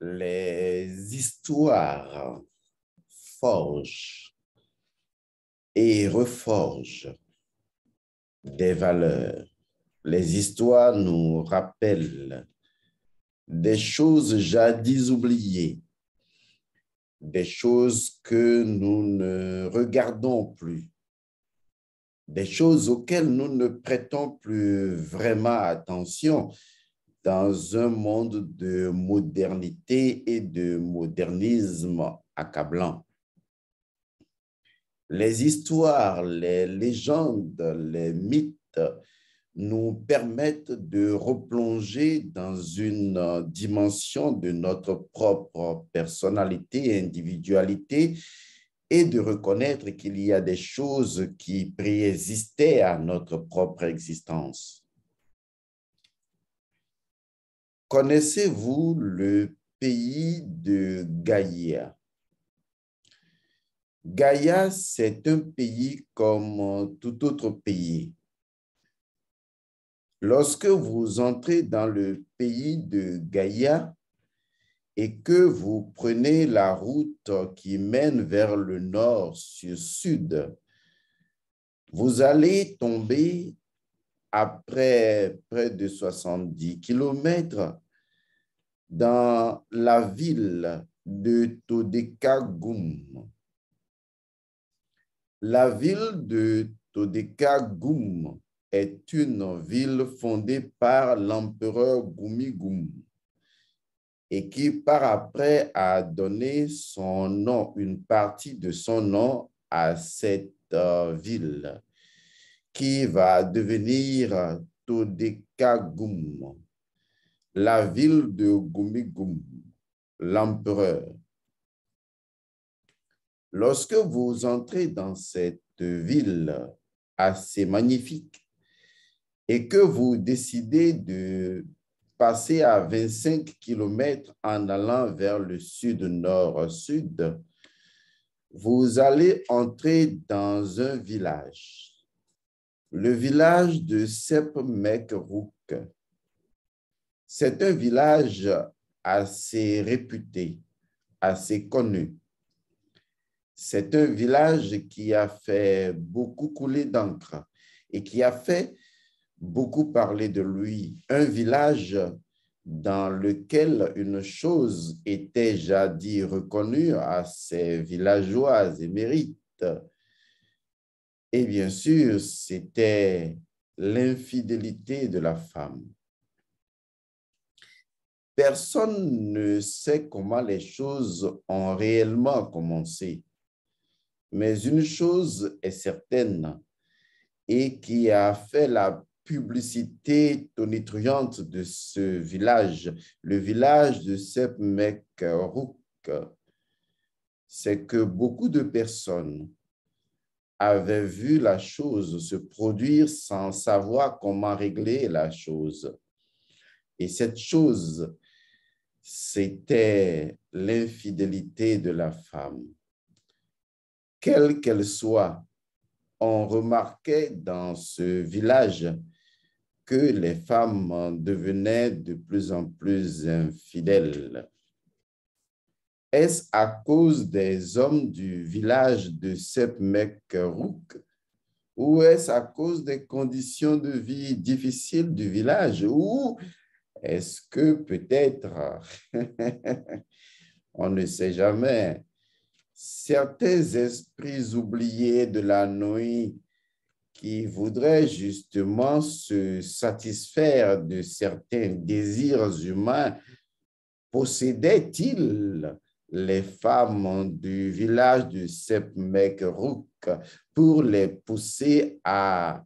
Les histoires forgent et reforgent des valeurs. Les histoires nous rappellent des choses jadis oubliées, des choses que nous ne regardons plus, des choses auxquelles nous ne prêtons plus vraiment attention dans un monde de modernité et de modernisme accablant. Les histoires, les légendes, les mythes nous permettent de replonger dans une dimension de notre propre personnalité et individualité et de reconnaître qu'il y a des choses qui préexistaient à notre propre existence. Connaissez-vous le pays de Gaïa? Gaïa, c'est un pays comme tout autre pays. Lorsque vous entrez dans le pays de Gaïa et que vous prenez la route qui mène vers le nord sur sud, vous allez tomber après près de 70 kilomètres dans la ville de Todeka-Goum. La ville de Todeka-Goum est une ville fondée par l'empereur Goumi-Goum et qui par après a donné son nom, une partie de son nom à cette ville qui va devenir Todeka-Goum, la ville de Goumi-Goum, l'empereur. Lorsque vous entrez dans cette ville assez magnifique et que vous décidez de passer à 25 kilomètres en allant vers le sud-nord-sud, vous allez entrer dans un village, le village de Sep-Mek-Rouk. C'est un village assez réputé, assez connu. C'est un village qui a fait beaucoup couler d'encre et qui a fait beaucoup parler de lui. Un village dans lequel une chose était jadis reconnue à ses villageois émérites. Et bien sûr, c'était l'infidélité de la femme. Personne ne sait comment les choses ont réellement commencé. Mais une chose est certaine et qui a fait la publicité tonitruante de ce village, le village de Sep-Mek-Rouk, c'est que beaucoup de personnes avaient vu la chose se produire sans savoir comment régler la chose. Et cette chose, c'était l'infidélité de la femme. Quelle qu'elle soit, on remarquait dans ce village que les femmes devenaient de plus en plus infidèles. Est-ce à cause des hommes du village de Sep-Mek-Rouk ou est-ce à cause des conditions de vie difficiles du village ou est-ce que peut-être, on ne sait jamais, certains esprits oubliés de la nuit qui voudraient justement se satisfaire de certains désirs humains, possédaient-ils les femmes du village de Sep-Mek-Rouk pour les pousser à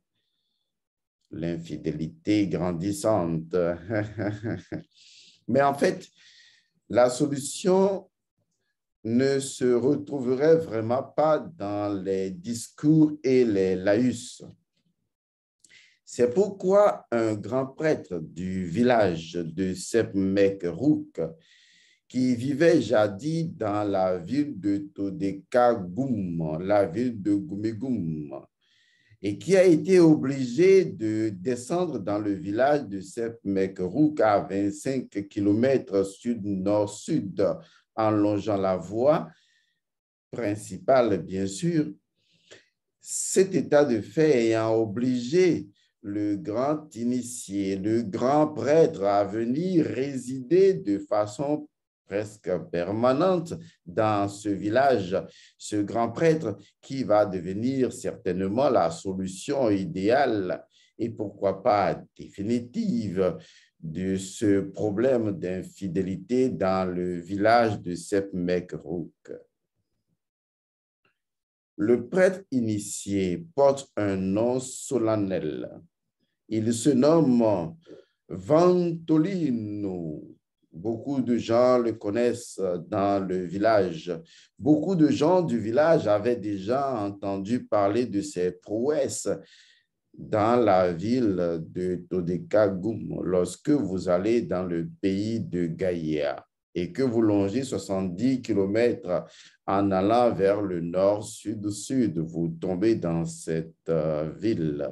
l'infidélité grandissante? Mais en fait, la solution ne se retrouverait vraiment pas dans les discours et les laïus. C'est pourquoi un grand prêtre du village de Sep-Mek-Rouk, qui vivait jadis dans la ville de Todeka-Goum, la ville de Goumi-Goum, et qui a été obligé de descendre dans le village de Sepp-Mekerouk à 25 km sud-nord-sud en longeant la voie principale, bien sûr. Cet état de fait ayant obligé le grand initié, le grand prêtre à venir résider de façon presque permanente dans ce village, ce grand prêtre qui va devenir certainement la solution idéale et pourquoi pas définitive de ce problème d'infidélité dans le village de Sepp-Mekerouk. Le prêtre initié porte un nom solennel. Il se nomme Ventolino. Beaucoup de gens le connaissent dans le village. Beaucoup de gens du village avaient déjà entendu parler de ses prouesses dans la ville de Todekagoum lorsque vous allez dans le pays de Gaïa et que vous longez 70 km en allant vers le nord-sud-sud, vous tombez dans cette ville.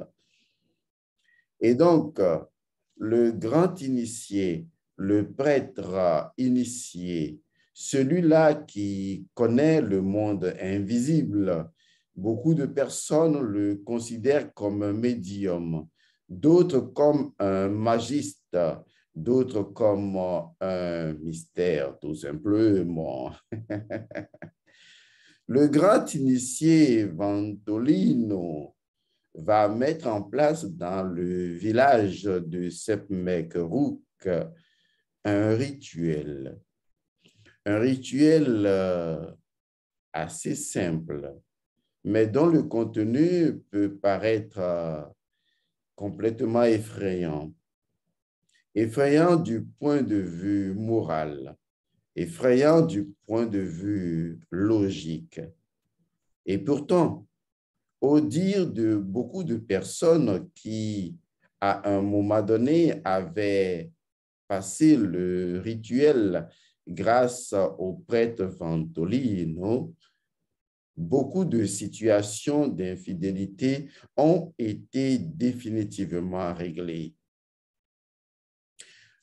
Et donc, le grand initié, le prêtre initié, celui-là qui connaît le monde invisible, beaucoup de personnes le considèrent comme un médium, d'autres comme un magiste, d'autres comme un mystère, tout simplement. Le grand initié Ventolino va mettre en place dans le village de Sepp-Mekerouk un rituel assez simple, mais dont le contenu peut paraître complètement effrayant. Effrayant du point de vue moral, effrayant du point de vue logique. Et pourtant, au dire de beaucoup de personnes qui, à un moment donné, avaient passé le rituel grâce au prêtre Ventolino, beaucoup de situations d'infidélité ont été définitivement réglées.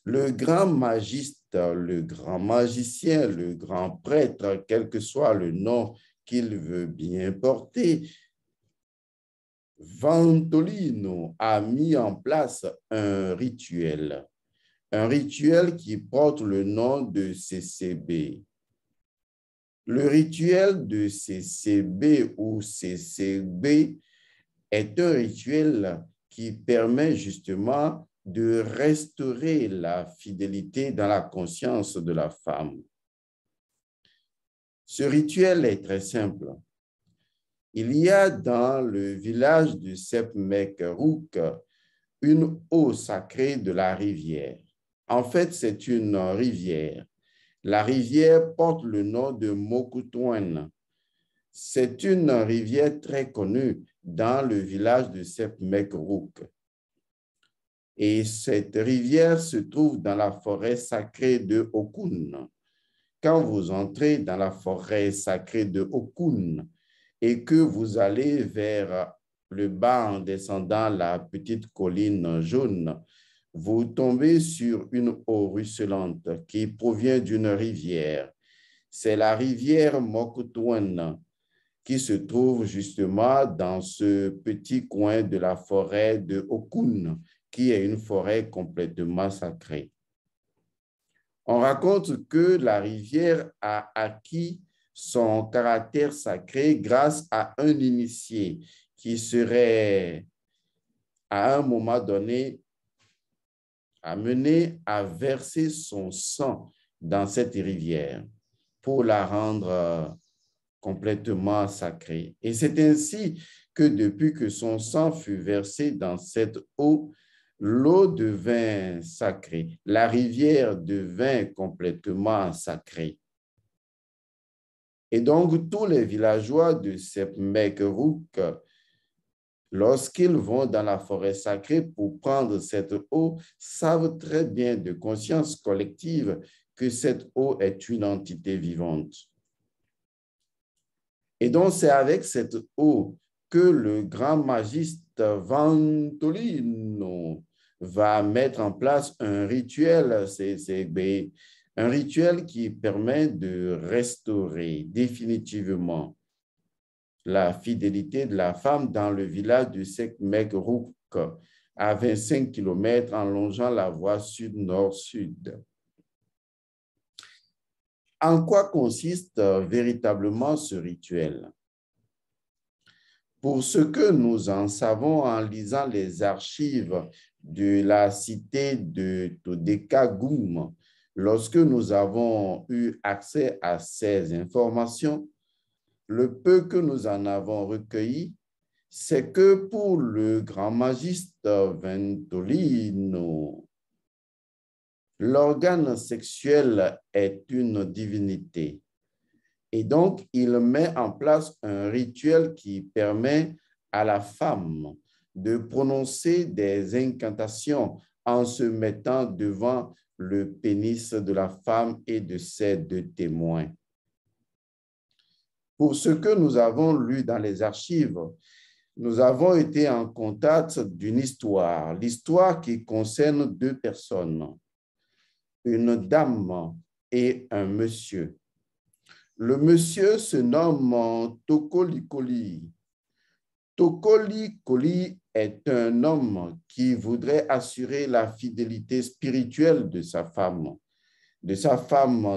Le grand magiste, le grand magicien, le grand prêtre, quel que soit le nom qu'il veut bien porter, Ventolino a mis en place un rituel qui porte le nom de CCB. Le rituel de CCB ou CCB est un rituel qui permet justement de restaurer la fidélité dans la conscience de la femme. Ce rituel est très simple. Il y a dans le village de Sepp-Mekerouk une eau sacrée de la rivière. En fait, c'est une rivière. La rivière porte le nom de Mokutouane. C'est une rivière très connue dans le village de Sepp-Mekerouk. Et cette rivière se trouve dans la forêt sacrée de Okun. Quand vous entrez dans la forêt sacrée de Okun et que vous allez vers le bas en descendant la petite colline jaune, vous tombez sur une eau ruisselante qui provient d'une rivière. C'est la rivière Mokutouane qui se trouve justement dans ce petit coin de la forêt de Okun, qui est une forêt complètement sacrée. On raconte que la rivière a acquis son caractère sacré grâce à un initié qui serait, à un moment donné, amené à verser son sang dans cette rivière pour la rendre complètement sacrée. Et c'est ainsi que depuis que son sang fut versé dans cette eau, l'eau devint sacrée, la rivière devint complètement sacrée. Et donc, tous les villageois de Sepp-Mekerouk, lorsqu'ils vont dans la forêt sacrée pour prendre cette eau, savent très bien de conscience collective que cette eau est une entité vivante. Et donc, c'est avec cette eau que le grand magiste Ventolino va mettre en place un rituel, un rituel qui permet de restaurer définitivement la fidélité de la femme dans le village de Sekmegrouk, à 25 km en longeant la voie sud-nord-sud. En quoi consiste véritablement ce rituel? Pour ce que nous en savons en lisant les archives de la cité de Todekagoum, lorsque nous avons eu accès à ces informations, le peu que nous en avons recueilli, c'est que pour le grand magiste Ventolino, l'organe sexuel est une divinité. Et donc, il met en place un rituel qui permet à la femme de prononcer des incantations en se mettant devant le pénis de la femme et de ses deux témoins. Pour ce que nous avons lu dans les archives, nous avons été en contact d'une histoire, l'histoire qui concerne deux personnes, une dame et un monsieur. Le monsieur se nomme Tokolikoli. Tokolikoli est un homme qui voudrait assurer la fidélité spirituelle de sa femme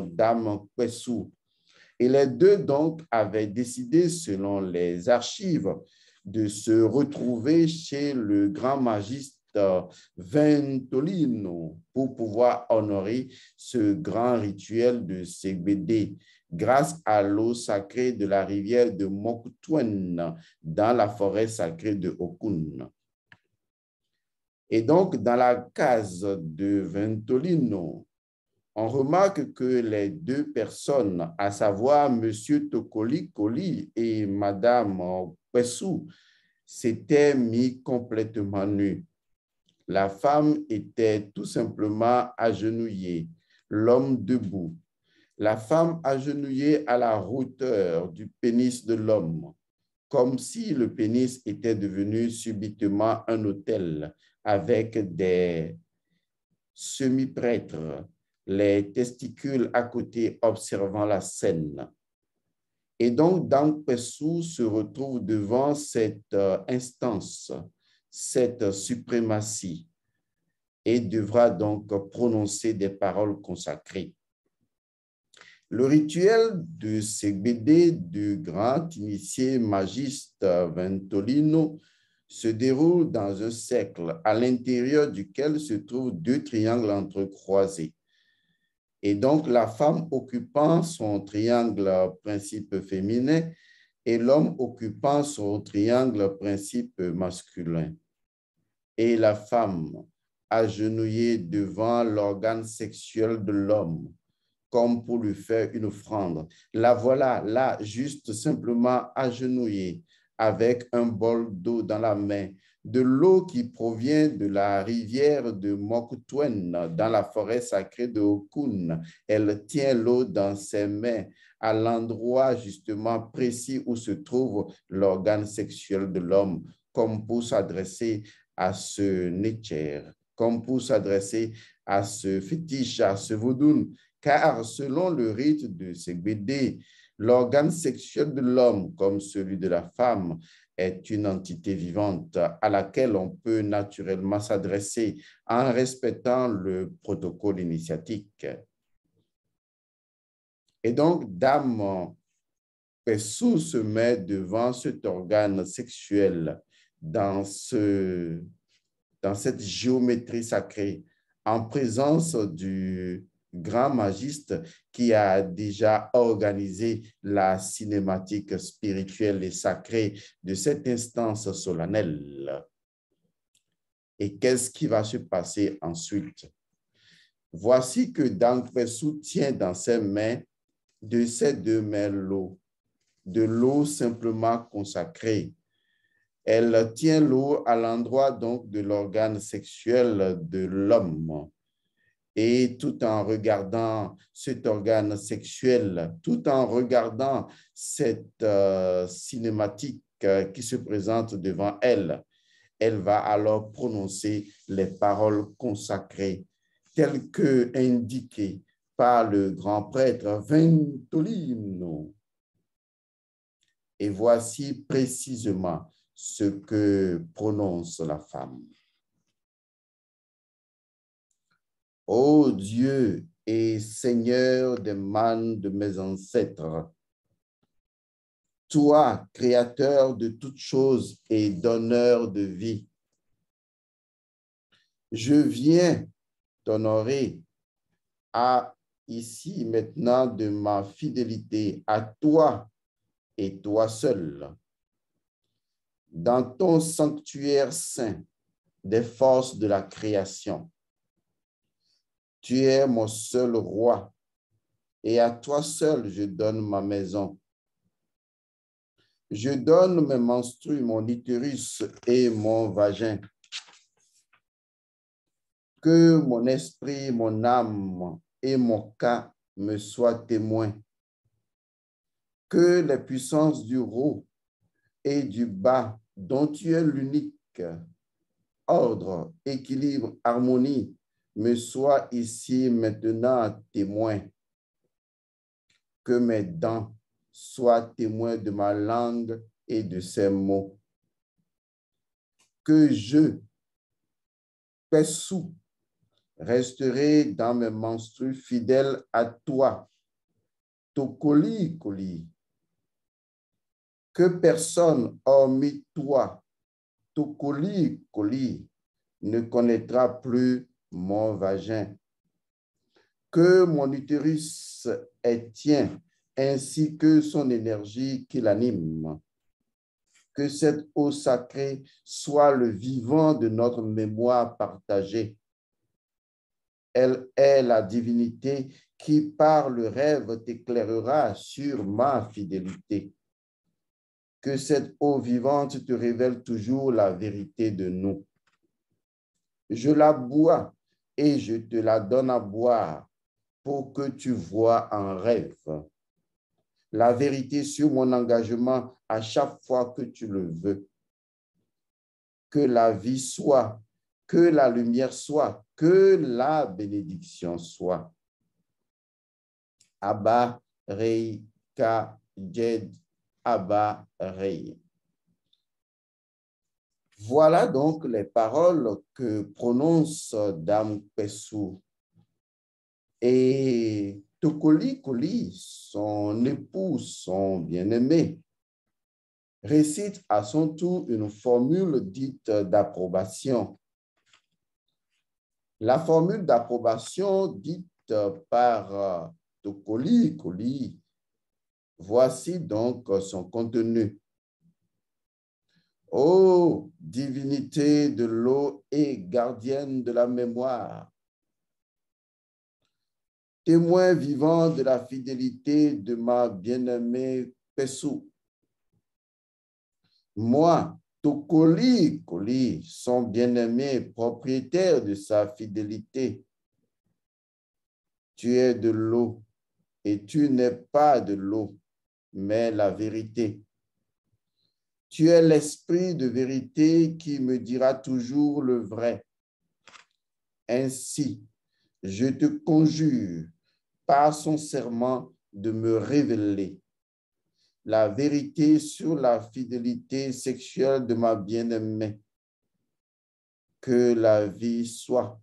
Dame Kwesou. Et les deux, donc, avaient décidé, selon les archives, de se retrouver chez le grand magiste Ventolino pour pouvoir honorer ce grand rituel de Segbede grâce à l'eau sacrée de la rivière de Mokutwen dans la forêt sacrée de Okun. Et donc, dans la case de Ventolino, on remarque que les deux personnes, à savoir M. Tokolikoli et Mme Kwesou, s'étaient mis complètement nus. La femme était tout simplement agenouillée, l'homme debout. La femme agenouillée à la hauteur du pénis de l'homme, comme si le pénis était devenu subitement un autel avec des semi-prêtres, les testicules à côté observant la scène. Et donc, Dame Kwesou se retrouve devant cette instance, cette suprématie, et devra donc prononcer des paroles consacrées. Le rituel de Segbede du grand initié magiste Ventolino se déroule dans un cercle à l'intérieur duquel se trouvent deux triangles entrecroisés. Et donc, la femme occupant son triangle principe féminin et l'homme occupant son triangle principe masculin. Et la femme agenouillée devant l'organe sexuel de l'homme, comme pour lui faire une offrande. La voilà, là, juste simplement agenouillée, avec un bol d'eau dans la main, de l'eau qui provient de la rivière de Mokutwen dans la forêt sacrée de Okun. Elle tient l'eau dans ses mains à l'endroit justement précis où se trouve l'organe sexuel de l'homme, comme pour s'adresser à ce Netcher, comme pour s'adresser à ce fétiche, à ce vaudoun, car selon le rite de Segbede, l'organe sexuel de l'homme, comme celui de la femme, est une entité vivante à laquelle on peut naturellement s'adresser en respectant le protocole initiatique. Et donc, Dame Kwesou se met devant cet organe sexuel dans cette géométrie sacrée, en présence du grand magiste qui a déjà organisé la cinématique spirituelle et sacrée de cette instance solennelle. Et qu'est-ce qui va se passer ensuite? Voici que Dame Kwesou tient dans ses mains, de ses deux mains, l'eau, de l'eau simplement consacrée. Elle tient l'eau à l'endroit donc de l'organe sexuel de l'homme. Et tout en regardant cet organe sexuel, tout en regardant cette cinématique qui se présente devant elle. Elle va alors prononcer les paroles consacrées telles que indiquées par le grand prêtre Ventolino. Et voici précisément ce que prononce la femme. Ô Dieu et Seigneur des mânes de mes ancêtres, toi, créateur de toutes choses et donneur de vie, je viens t'honorer ici maintenant de ma fidélité à toi et toi seul. Dans ton sanctuaire saint des forces de la création, tu es mon seul roi et à toi seul je donne ma maison. Je donne mes menstrues, mon utérus et mon vagin. Que mon esprit, mon âme et mon cas me soient témoins. Que les puissances du haut et du bas, dont tu es l'unique, ordre, équilibre, harmonie, me soient ici maintenant témoins. Que mes dents soient témoins de ma langue et de ses mots. Que je, Pessou, resterai dans mes menstrues fidèles à toi, Tokoli Koli. Que personne, hormis toi, Tokoli Koli, ne connaîtra plus mon vagin. Que mon utérus est tien, ainsi que son énergie qui l'anime. Que cette eau sacrée soit le vivant de notre mémoire partagée. Elle est la divinité qui, par le rêve, t'éclairera sur ma fidélité. Que cette eau vivante te révèle toujours la vérité de nous. Je la bois et je te la donne à boire pour que tu vois en rêve la vérité sur mon engagement à chaque fois que tu le veux. Que la vie soit, que la lumière soit, que la bénédiction soit. Abba, Rei, Ka, Jed, Abba, Rei. Voilà donc les paroles que prononce Dame Pessou. Et Tokoli Koli, son époux, son bien-aimé, récite à son tour une formule dite d'approbation. La formule d'approbation dite par Tokoli Koli, voici donc son contenu. Ô divinité de l'eau et gardienne de la mémoire, témoin vivant de la fidélité de ma bien-aimée Pessou, moi, Tokoli Koli, son bien-aimé, propriétaire de sa fidélité, tu es de l'eau et tu n'es pas de l'eau, mais la vérité. Tu es l'esprit de vérité qui me dira toujours le vrai. Ainsi, je te conjure par son serment de me révéler la vérité sur la fidélité sexuelle de ma bien-aimée. Que la vie soit,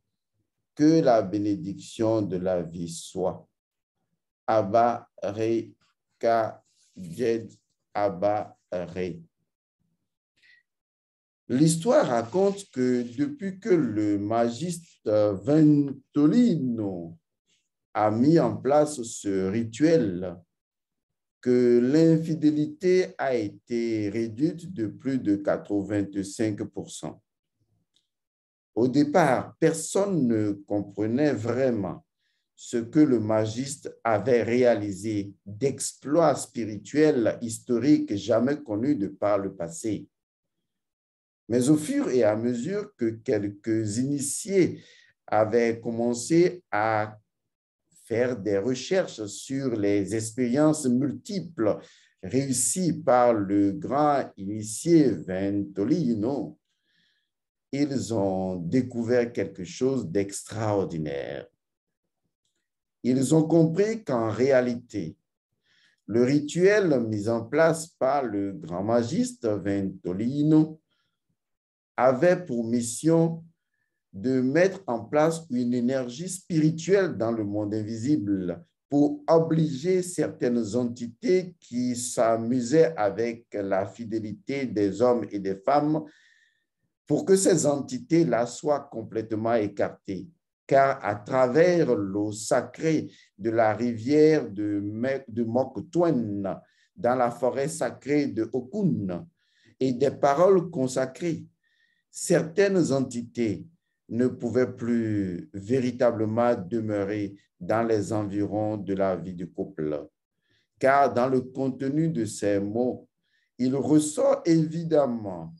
que la bénédiction de la vie soit. Abba, Rei, Ka, Jed, Abba, Rei. L'histoire raconte que depuis que le magiste Ventolino a mis en place ce rituel, que l'infidélité a été réduite de plus de 85%. Au départ, personne ne comprenait vraiment ce que le magiste avait réalisé d'exploits spirituels historiques jamais connus de par le passé. Mais au fur et à mesure que quelques initiés avaient commencé à faire des recherches sur les expériences multiples réussi par le grand initié Ventolino, ils ont découvert quelque chose d'extraordinaire. Ils ont compris qu'en réalité, le rituel mis en place par le grand magiste Ventolino avait pour mission de mettre en place une énergie spirituelle dans le monde invisible pour obliger certaines entités qui s'amusaient avec la fidélité des hommes et des femmes pour que ces entités-là soient complètement écartées. Car à travers l'eau sacrée de la rivière de Mokotwen, dans la forêt sacrée de Okun, et des paroles consacrées, certaines entités ne pouvaient plus véritablement demeurer dans les environs de la vie du couple. Car dans le contenu de ces mots, il ressort évidemment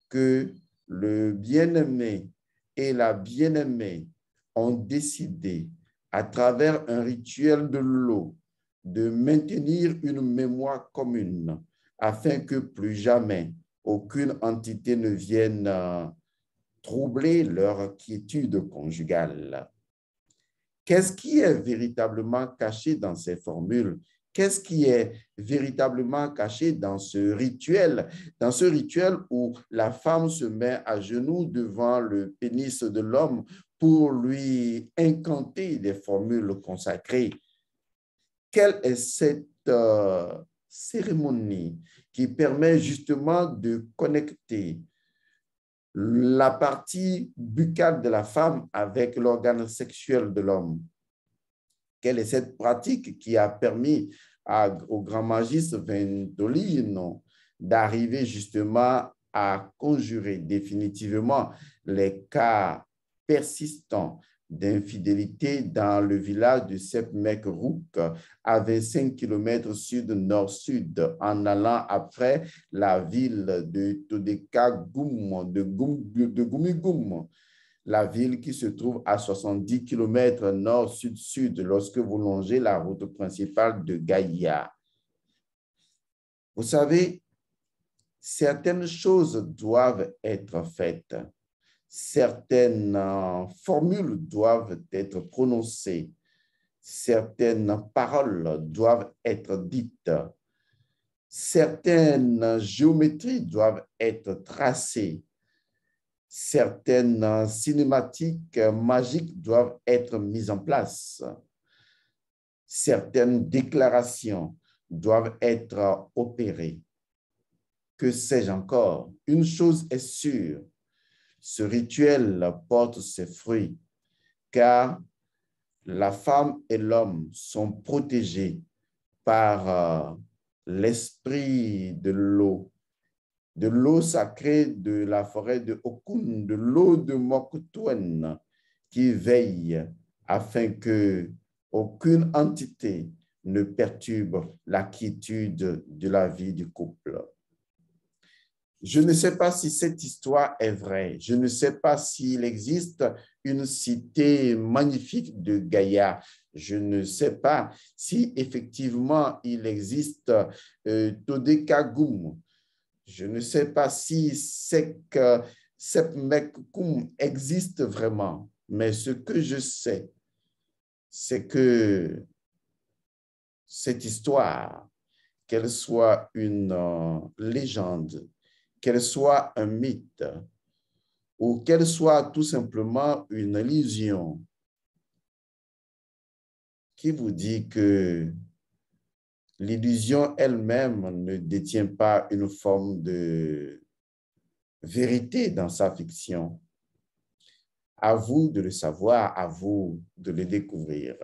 que le bien-aimé et la bien-aimée ont décidé, à travers un rituel de l'eau, de maintenir une mémoire commune afin que plus jamais aucune entité ne vienne troubler leur quiétude conjugale. Qu'est-ce qui est véritablement caché dans ces formules? Qu'est-ce qui est véritablement caché dans ce rituel où la femme se met à genoux devant le pénis de l'homme pour lui incanter des formules consacrées? Quelle est cette cérémonie qui permet justement de connecter la partie buccale de la femme avec l'organe sexuel de l'homme? Quelle est cette pratique qui a permis au grand magiste Ventolino d'arriver justement à conjurer définitivement les cas persistants d'infidélité dans le village de Sepmekrouk, à 25 km sud-nord-sud, en allant après la ville de Todeka-Goum, de Gumigum, la ville qui se trouve à 70 km nord-sud-sud lorsque vous longez la route principale de Gaïa. Vous savez, certaines choses doivent être faites. Certaines formules doivent être prononcées. Certaines paroles doivent être dites. Certaines géométries doivent être tracées. Certaines cinématiques magiques doivent être mises en place. Certaines déclarations doivent être opérées. Que sais-je encore? Une chose est sûre, ce rituel porte ses fruits, car la femme et l'homme sont protégés par l'esprit de l'eau sacrée de la forêt de Okun, de l'eau de Mokotwen, qui veille afin que aucune entité ne perturbe la quiétude de la vie du couple. Je ne sais pas si cette histoire est vraie. Je ne sais pas s'il existe une cité magnifique de Gaïa. Je ne sais pas si effectivement il existe Todeka-Goum. Je ne sais pas si Sepmekrouk existe vraiment. Mais ce que je sais, c'est que cette histoire, qu'elle soit une légende, qu'elle soit un mythe ou qu'elle soit tout simplement une illusion, qui vous dit que l'illusion elle-même ne détient pas une forme de vérité dans sa fiction? À vous de le savoir, à vous de le découvrir.